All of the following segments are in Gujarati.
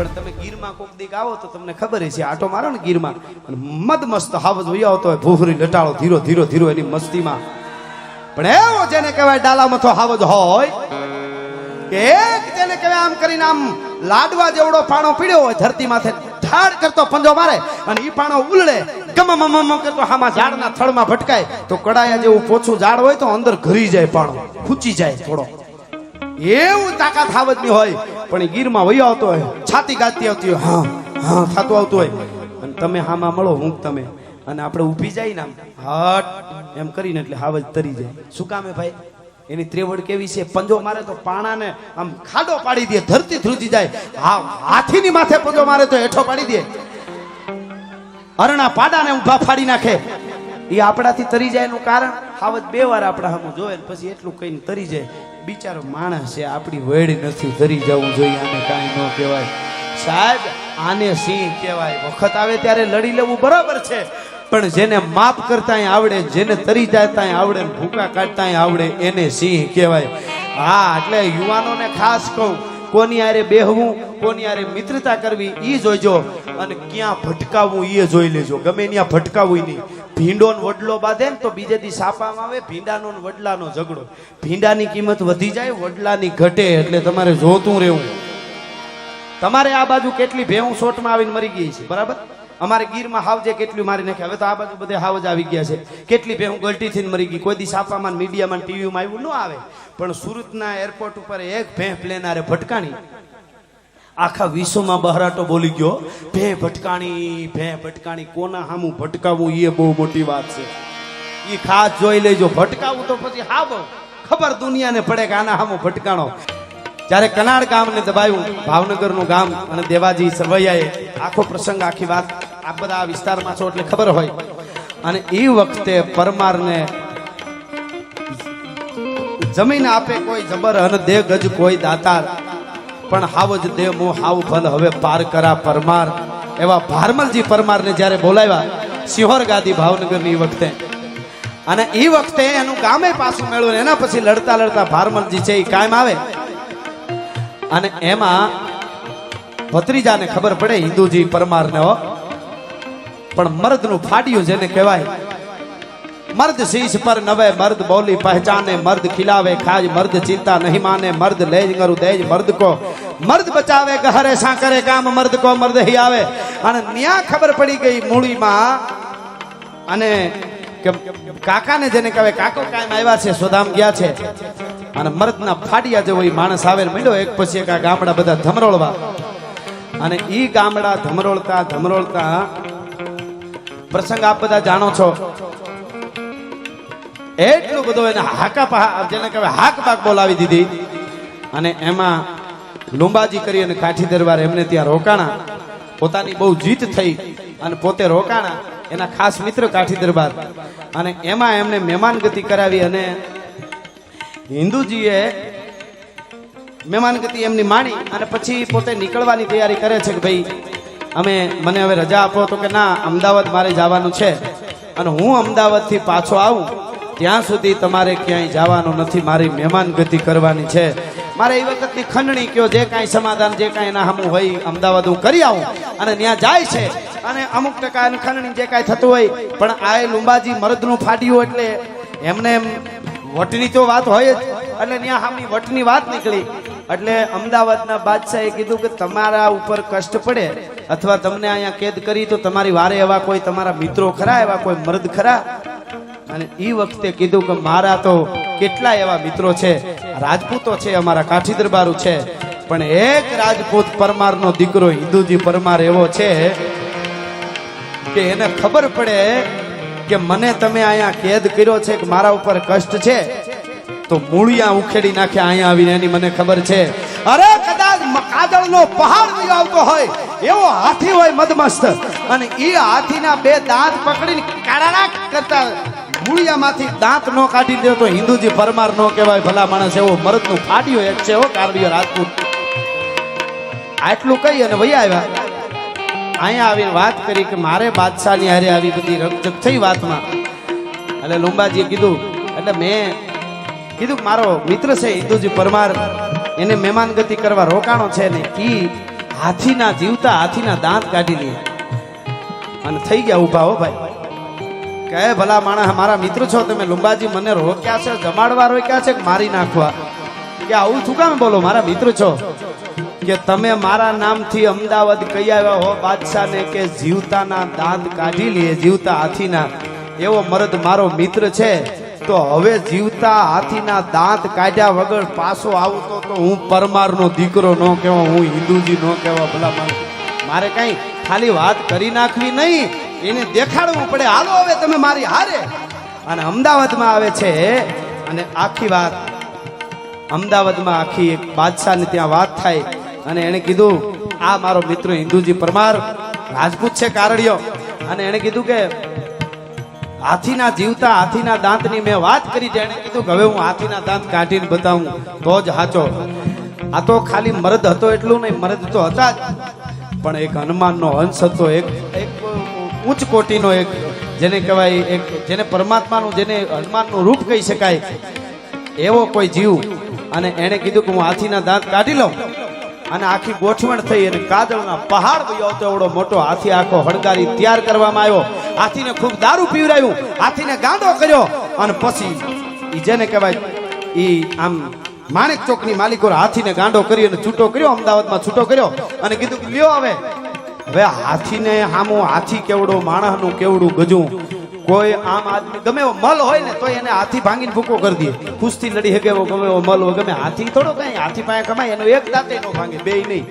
પણ તમે ગીરમાં કોક દીક આવો તો તમને ખબર છે, આટો મારો ને ગીરમાં મદ મસ્ત હાવજ વહી આવતો હોય, ભૂખરી લટાળો ધીરો ધીરો ધીરો એની મસ્તીમાં. પણ એવો જેને કહેવાય ડાલા મથો હાવજ હોય કે એક જેને કહેવાય આમ કરીને આમ લાડવા જેવડો પાણો પીડ્યો હોય, ધરતી માથે ઠાડ કરતો પંજો મારે અને ઈ પાણો ઉલળે ગમ કરતો હામાં ઝાડના થડમાં ભટકાય તો કડાયા જેવું પોછું ઝાડ હોય તો અંદર ઘરી જાય, પાણો ખૂચી જાય થોડો, એવું તાકાત હાવજની હોય. પણ ગીરમાં વહી આવતો હોય, છાતી ગાતી આવતી હોય, હા હા થતું આવતું હોય અને તમે હામાં મળો હું તમે અને આપણે ઊભી જાય ને આમ હટ એમ કરીને એટલે હાવજ તરી જાય. શું કામે ભાઈ? એની ત્રેવડ કેવી છે, પંજો મારે તો પાણાને આમ ખાડો પાડી દે, ધરતી ધ્રુજી જાય. હાથીની માથે પંજો મારે તો હેઠો પાડી દે, અરણા પાડાને ઊભા ફાડી નાખે. એ આપણાથી તરી જાય એનું કારણ હાવજ બે વાર આપણા સામું જોવે પછી એટલું કહીને તરી જાય. બિચારો માણસ છે, આપણી વેડ નથી, તરી જવું જોઈએ. આને કાંઈ ન કહેવાય સાહેબ, આને સિંહ કહેવાય. વખત આવે ત્યારે લડી લેવું બરાબર છે, પણ જેને માપ કરતા આવડે, જેને તરી જતા આવડે, ભૂકા કાઢતા આવડે એને સિંહ કહેવાય. હા, એટલે યુવાનોને ખાસ કહું, કોની આરે બેહવું, કોની આરે મિત્રતા કરવી ઈ જોઈજો અને ક્યાં ભટકાવવું ઈ જોઈ લેજો. ગમે ત્યાં ભટકાવવું નહીં. ભીંડો ને વડલો બાંધે ને તો બીજે દી સાપામાં આવે ભીંડાનો ને વડલાનો ઝઘડો. ભીંડાની કિંમત વધી જાય, વડલાની ઘટે, એટલે તમારે જોતું રહેવું. તમારે આ બાજુ કેટલી ભેહું શોટમાં આવીને મરી ગઈ છે, બરાબર? અમારે ગીરમાં હાવજે કેટલી મારી નાખે. હવે તો આ બાજુ બધે હાવજ આવી ગયા છે. કેટલી ભેહું ગલટીથી મરી ગઈ. કોઈ દી સાપામાં, મીડિયામાં, ટીવીમાં આવ્યું ન આવે, પણ સુરતના એરપોર્ટ ઉપર એક ભેં પ્લેનારે ભટકાણી. આખા વિશ્વમાં બહરાટો બોલી ગયો, ભેં ભટકાણી. કોના સામું ભટકાવવું એ બહુ મોટી વાત છે. એ ખાસ જોઈ લેજો. ભટકાવું તો પછી હા બહુ ખબર દુનિયાને પડે કે આના સામું ભટકાણો. જ્યારે કનાડ ગામને દબાયું, ભાવનગરનું ગામ, અને દેવાજી સરવૈયાએ આખો પ્રસંગ, આખી વાત આ બધા વિસ્તારમાં છો એટલે ખબર હોય. અને એ વખતે પરમારને જમીન આપે કોઈ જબર અને દે ગજ કોઈ દાતાર, પણ હાવજ દે મો હાવ ભલ હવે પાર કરા પરમાર. એવા ભારમલજી પરમારને જ્યારે બોલાવ્યા સિંહોર ગાદી ભાવનગરની વખતે, અને એ વખતે એનું ગામે પાછું મેળવ્યું. એના પછી લડતા લડતા ભારમલજી છે એ કાયમ આવે. અને એમાં ભત્રીજાને ખબર પડે હિન્દુજી પરમારને, પણ મર્દનું ફાડ્યું જેને કહેવાય. મર્દ શીશ પર નવે, મર્દ બોલી પહેચાને, મર્દ ખિલાવે ખાજ, મર્દ ચિંતા નહીં માને, મર્દ લેજ ગરુ દેજ મર્દ કો, મર્દ બચાવે ગહરે સા કરે કામ, મર્દ કો મર્દ હી આવે. અને ન્યા ખબર પડી ગઈ મૂળીમાં, અને કાકાને જેને કહેવાય કાકો કાયમ આવ્યા છે, સોદામ ગયા છે. અને મર્દના ફાડિયા જેવો એ માણસ આવે મળ્યો. એક પછી એક આ ગામડા બધા ધમરોળવા, અને ઈ ગામડા ધમરોળતા પ્રસંગ આપ બધા જાણો છો. એટલું બધું એને જેને કહેવાય હાક બાક બોલાવી દીધી. અને એમાં લુંબાજી કરી અને કાઠી દરબાર એમને ત્યાં રોકાણા. પોતાની બહુ જીત થઈ અને પોતે રોકાણા, એના ખાસ મિત્ર કાઠી દરબાર. અને એમાં એમને મહેમાનગતિ કરાવી, અને હિન્દુજીએ મહેમાનગતિ એમની માણી અને પછી પોતે નીકળવાની તૈયારી કરે છે કે ભાઈ મને હવે રજા આપો. તો કે ના, અમદાવાદ મારે જવાનું છે, અને હું અમદાવાદથી પાછો આવું ત્યાં સુધી તમારે ક્યાંય જવાનું નથી, મારી મહેમાનગતિ કરવાની છે. મારે એ વખતની ખંડણી કયો, જે કાંઈ સમાધાન, જે કાંઈ એના સામું હોય અમદાવાદ હું કરી આવું. અને ત્યાં જાય છે, અને અમુક ટકા ખંડણી જે કાંઈ થતું હોય. પણ આ લુંબાજી મર્દનું ફાડ્યું એટલે એમને એમ વટની તો વાત હોય જ, એટલે ત્યાં સામની વટની વાત નીકળી. એટલે અમદાવાદના બાદશાહે કીધું કે તમારા ઉપર કષ્ટ પડે અથવા તમને અહીંયા કેદ કરી તો તમારી વારે એવા કોઈ તમારા મિત્રો ખરા, એવા કોઈ મર્દ ખરા? અને એ વખતે કીધું કે મારા તો કેટલા એવા મિત્રો છે, રાજપૂતો છે, અમારા કાઠી દરબારું છે, પણ એક રાજપૂત પરમારનો દીકરો હિન્દુજી પરમાર એવો છે કે એને ખબર પડે કે મને તમે અહીંયા કેદ કર્યો છે, કે મારા ઉપર કષ્ટ છે, તો મૂળિયા ઉખેડી નાખે અહીંયા આવીને, એની મને ખબર છે. અરે કદાચ કાજળનો પહાડ આવતો હોય એવો હાથી હોય મદમસ્ત, અને એ હાથીના બે દાંત પકડીને કાળાના કરતા મૂળિયામાંથી દાંત નો કાઢી દે તો હિન્દુજી પરમાર નો કહેવાય. ભલા માણસ એવો મર્દનું ફાડ્યો એક છે, એવો કારડિયો રાજપૂત. આટલું કહી અને વહી આવ્યા. અહીંયા આવીને વાત કરી કે મારે બાદશાહની હારે આવી બધી રકજક થઈ વાતમાં. એટલે લુંબાજીએ કીધું, એટલે મેં કીધું મારો મિત્ર છે હિન્દુજી પરમાર, એને મહેમાનગતિ કરવા રોકાણો છે ને, ઈ હાથીના જીવતા હાથીના દાંત કાઢી લે અને થઈ ગયા ઊભા. હો ભાઈ, કહે ભલા માણસ મારા મિત્ર છો તમે, લુંબાજી મને રોક્યા છે, જમાડવા રોક્યા છે કે મારી નાખવા? કે આવું શું કામ બોલો? મારા મિત્ર છો કે તમે મારા નામથી અમદાવાદ કઈ આવ્યા હો બાદશાહને કે જીવતાના દાંત કાઢી લે, જીવતા હાથીના. એવો મરદ મારો મિત્ર છે, તો હવે જીવતા હાથીના દાંત કાઢ્યા વગર પાછો આવતો તો હું પરમારનો દીકરો ન કહેવા, હું હિન્દુજી ન કહેવા. ભલા મારે કઈ ખાલી વાત કરી નાખવી નહીં, એને દેખાડવું પડે. હાલો હવે તમે મારી હારે. અને અમદાવાદમાં આવે છે અને આખી વાત અમદાવાદમાં આખી એક બાદશાહને ત્યાં વાત થાય અને એને કીધું આ મારો મિત્ર હિન્દુજી પરમાર રાજપૂત છે, કારડિયો. અને એને કીધું કે હાથીના જીવતા હાથીના દાંતની મેં વાત કરી છે. એને કીધું કે હવે હું હાથીના દાંત કાઢીને બતાવું તો જ સાચો. આ તો ખાલી મરદ હતો એટલું નહીં, મરદ તો હતા જ, પણ એક હનુમાનનો અંશ હતો, એક ઉચ્ચ કોટીનો, એક જેને કહેવાય, એક જેને પરમાત્માનું, જેને હનુમાનનું રૂપ કહી શકાય, એવો કોઈ જીવ. અને એણે કીધું કે હું હાથીના દાંત કાઢી લઉં. અને આખી ગોઠવણ થઈ અને કાજળના પહાડ ગયો તો એવડો મોટો હાથી આખો હળગારી તૈયાર કરવામાં આવ્યો. હાથીને ખૂબ દારૂ પીવરાયું, હાથીને ગાંડો કર્યો. અને પછી ઈ જેને કહેવાય ઈ આમ માણેક ચોકની માલિકો હાથીને ગાંડો કરી અને છૂટો કર્યો, અમદાવાદમાં છૂટો કર્યો. અને કીધું કે લ્યો હવે હાથીને હામું, હાથી કેવડો, માણસનું કેવડું ગજું. કોઈ આમ આદમી ગમે એવો મલ હોય ને તો એને હાથી ભાંગીને ભૂકો કરી દે. કુસ્તી લડી શકે એવો ગમે એવો મલ હોય, ગમે હાથી થોડો કઈ હાથી પાસે કમાય, એનો એક દાંતે નો ભાંગે, બે નહીં.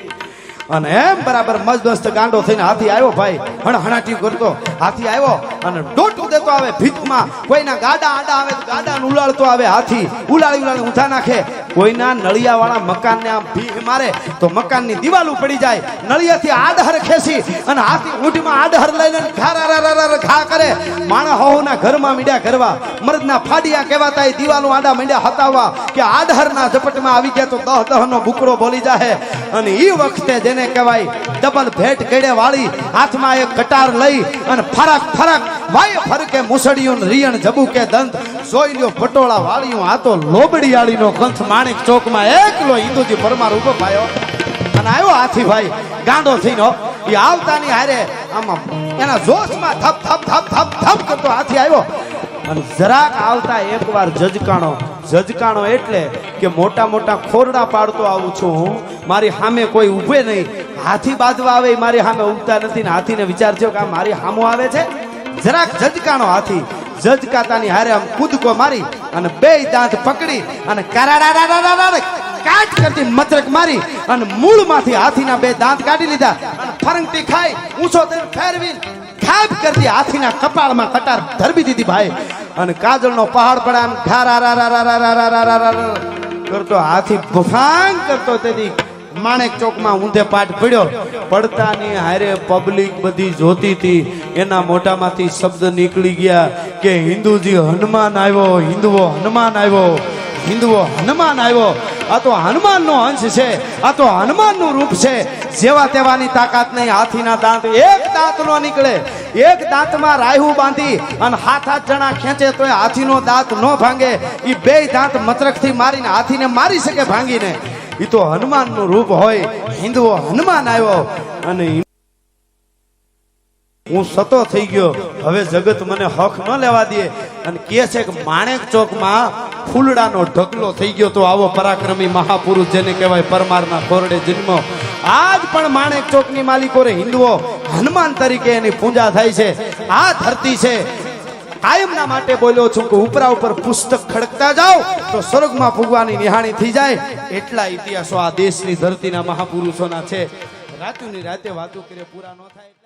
અને એમ બરાબર મજદસ્ત ગાંડો થઈને હાથી આવ્યો ભાઈ, હણાટી કરતો હાથી આવ્યો અને ડોટું દેતો આવે ભીતમાં. કોઈના ગાડા આડા આવે તો ગાડાને ઉલાળતો આવે હાથી, ઉલાળી ઊંધા નાખે. કોઈના નળિયાવાળા મકાનને આમ ભીહ મારે તો મકાનની દિવાલો પડી જાય. નળિયાથી આડહર ખેંચી અને હાથી ઊંટમાં આડહર લઈને ઘા કરે. માણસ હોના ઘરમાં મીડ્યા કરવા, મરદના ફાડિયા કહેવાતા એ દિવાલો આડા મીડ્યા હતાવવા કે આડહરના ઝપટમાં આવી ગયા તો 10 નો બુકડો બોલી જાય. અને એ વખતે જેને કહેવાય ડબલ ભેટ ગળે વાળી, હાથમાં એક કટાર લઈ અને ફરક વાય ફરકે મુસડિયું રિયણ જબુકે દંત જોઈ લ્યો પટોળા વાળ્યું. આ તો લોબડીયાળીનો કંથ માણેક ચોકમાં એકલો હિન્દુજી પરમાર ઉભો પાયો અને આવ્યો હાથી ભાઈ ગાંડો થઈને. એ આવતાની હારે આમાં એના જોશમાં થપ થપ થપ થપ થપ કરતો હાથી આવ્યો અને જરાક આવતા એકવાર જજકાણો એટલે કે મોટા મોટા ખોરડા પાડતો આવું છું હું, મારી સામે કોઈ ઊભે નહીં. હાથી બાંધવા આવે મારી સામે ઉગતા નથી ને હાથીને વિચાર થયો કે મારી સામો આવે છે. જરાક જજકાણો હાથી, જજકાતાની હારે આમ કૂદકો મારી અને બે દાંત પકડી અને કાટ કરતી મતરક મારી અને મૂળમાંથી હાથીના બે દાંત કાઢી લીધા અને ફરંગટી ખાઈ ઊંચો થઈને ફેરવી ખાપ કરતી હાથીના કપાળમાં કટાર ધરબી દીધી ભાઈ. અને કાજળનો પહાડ પડે આમ કરતો હાથી ભફાંગ કરતો તેથી માણેક ચોકમાં ઊંધે પાટ પડ્યો. પડતાની હારે પબ્લિક બધી જોતી હતી. એના મોઢામાંથી શબ્દ નીકળી ગયા કે હિન્દુજી હનુમાન આવ્યો, હિન્દુઓ હનુમાન આવ્યો, હિન્દુઓ હનુમાન આવ્યો. આ તો હનુમાનનો અંશ છે, આ તો હનુમાનનું રૂપ છે. જેવા તેવાની તાકાત નહીં. હાથીના દાંત એક દાંત નો નીકળે, એક દાંતમાં રાયહું બાંધી અને 7-8 જણા ખેંચે તો હાથીનો દાંત ન ભાંગે. એ બે દાંત મતરકથી મારીને હાથીને મારી શકે ભાંગીને. એ તો હનુમાનનું રૂપ હોય. હિન્દુઓ હનુમાન આવ્યો અને હું સતો થઈ ગયો. હવે જગત મને હક ન લેવા દે અને કહે છે કે માણેક ચોકમાં ફૂલડાનો ઢગલો થઈ ગયો. તો આવો પરાક્રમી મહાપુરુષ જેને કહેવાય પરમારના ખોરડે જન્મ. આજ પણ માણેક ચોકની માલિકો રે હિન્દુઓ હનુમાન તરીકે એની પૂજા થાય છે. આ ધરતી છે કાયમના માટે બોલ્યો છું કે ઉપરા ઉપર પુસ્તક ખડકતા જાઓ તો સ્વર્ગમાં પૂગવાની નિહાણી થઈ જાય. એટલા ઇતિહાસો આ દેશની ધરતીના મહાપુરુષોના છે. રાતુની રાતે વાતો કરે પૂરા ન થાય.